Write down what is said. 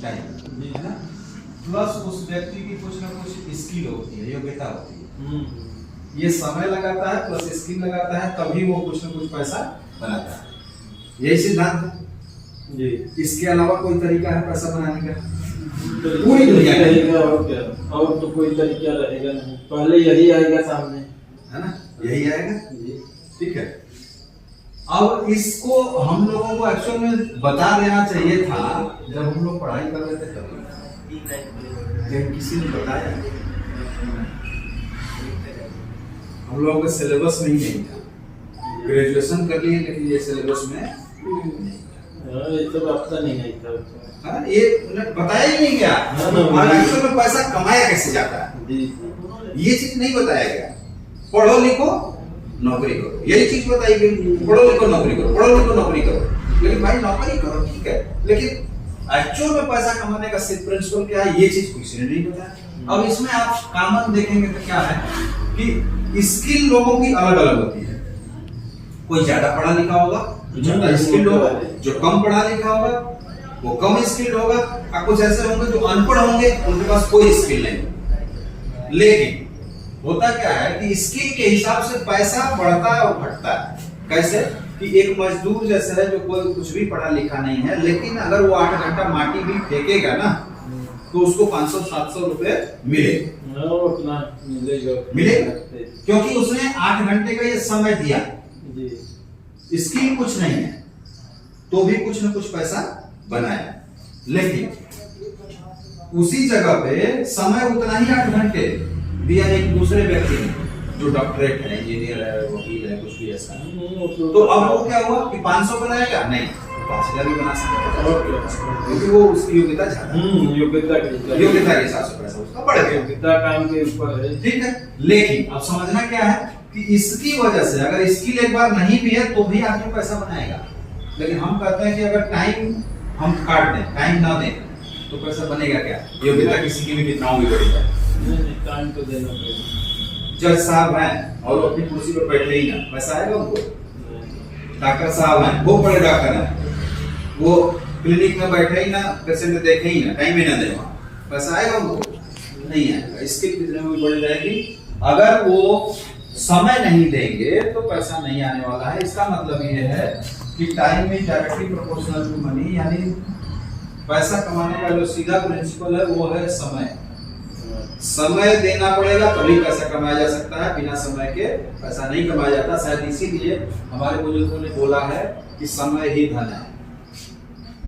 Time है ना, plus उस व्यक्ति की कुछ ना कुछ स्किल होती है, योग्यता होती है। ये समय लगाता है प्लस स्किल लगाता है, तभी वो कुछ ना कुछ पैसा बनाता है। यही सिद्धांत है जी। इसके अलावा कोई तरीका है पैसा बनाने का? पूरी दुनिया रहेगा और क्या, और तो कोई तरीका रहेगा नहीं, पहले यही आएगा सामने, है ना, यही आएगा जी। ठीक है, अब इसको हम लोगों को एक्चुअल में बता देना चाहिए था जब हम लोग पढ़ाई कर रहे थे तभी, लेकिन किसी ने बताया। हम लोगों के सिलेबस में ही नहीं था, ग्रेजुएशन कर लिए लेकिन ये सिलेबस में ये तो पता नहीं था। हाँ, ये बताया ही नहीं गया एक्चुअल में पैसा कमाया कैसे जाता है, ये चीज नहीं बताया गया। पढ़ो लिखो नौकरी करो, यही चीज बताई गई, पढ़ो लिखो नौकरी करो, पढ़ो लिखो नौकरी करो। लेकिन भाई नौकरी करो ठीक है, लेकिन एक्चुअल में पैसा कमाने का सिर्फ प्रिंसिपल क्या है, ये चीज किसी ने नहीं बताया। अब इसमें आप कॉमन देखेंगे तो क्या है कि स्किल लोगों की अलग अलग होती है। कोई ज्यादा पढ़ा लिखा होगा, ज्यादा स्किल्ड होगा, जो कम पढ़ा लिखा होगा वो कम स्किल्ड होगा, और कुछ ऐसे होंगे जो अनपढ़ होंगे, उनके पास कोई स्किल नहीं। लेकिन होता क्या है कि स्किल के हिसाब से पैसा बढ़ता है और घटता है। कैसे कि एक मजदूर जैसे है जो कोई कुछ भी पढ़ा लिखा नहीं है, लेकिन अगर वो 8 घंटा माटी भी फेंकेगा ना तो उसको 500-700 रुपए मिलेगा, क्योंकि उसने 8 घंटे का ये समय दिया। स्किल कुछ नहीं है तो भी कुछ न कुछ पैसा बनाया, लेकिन उसी जगह पे समय उतना ही 8 घंटे दिया एक दूसरे व्यक्ति ने जो डॉक्टरेट है, इंजीनियर है, वकील है, कुछ भी ऐसा। तो अब वो क्या हुआ कि 500 बनाएगा नहीं, 5000 भी बना सकता है, क्योंकि वो उसकी योग्यता योग्यता के हिसाब से पैसा उसका बढ़ गया, योग्यता काम के ऊपर है। ठीक है, लेकिन अब समझना क्या है कि इसकी वजह से अगर स्किल एक बार नहीं भी है तो भी आदमी पैसा बनाएगा। लेकिन हम कहते हैं कि अगर टाइम हम काट दें, टाइम ना दें तो पैसा बनेगा क्या? योग्यता किसी की भी कितना भी बढ़ी जाए, टाइम तो देना पड़ेगा। जज साहब हैं और वो अपनी कुर्सी पर बैठे ही ना, पैसा आएगा उनको? डॉक्टर साहब हैं, वो बड़े डॉक्टर हैं, वो क्लिनिक में बैठे ही ना, पेशेंट देखे ही ना, टाइम ही ना दे, पैसा आएगा उनको? नहीं आएगा। इसके कितने में बढ़ जाएगी, अगर वो समय नहीं देंगे तो पैसा नहीं आने वाला है। इसका मतलब ये है कि time is directly proportional to money, यानी पैसा कमाने का जो सीधा प्रिंसिपल है वो है समय। समय देना पड़ेगा तभी पैसा कमाया जा सकता है, बिना समय के पैसा नहीं कमाया जाता। शायद इसीलिए हमारे बुजुर्गों ने बोला है कि समय ही धन है।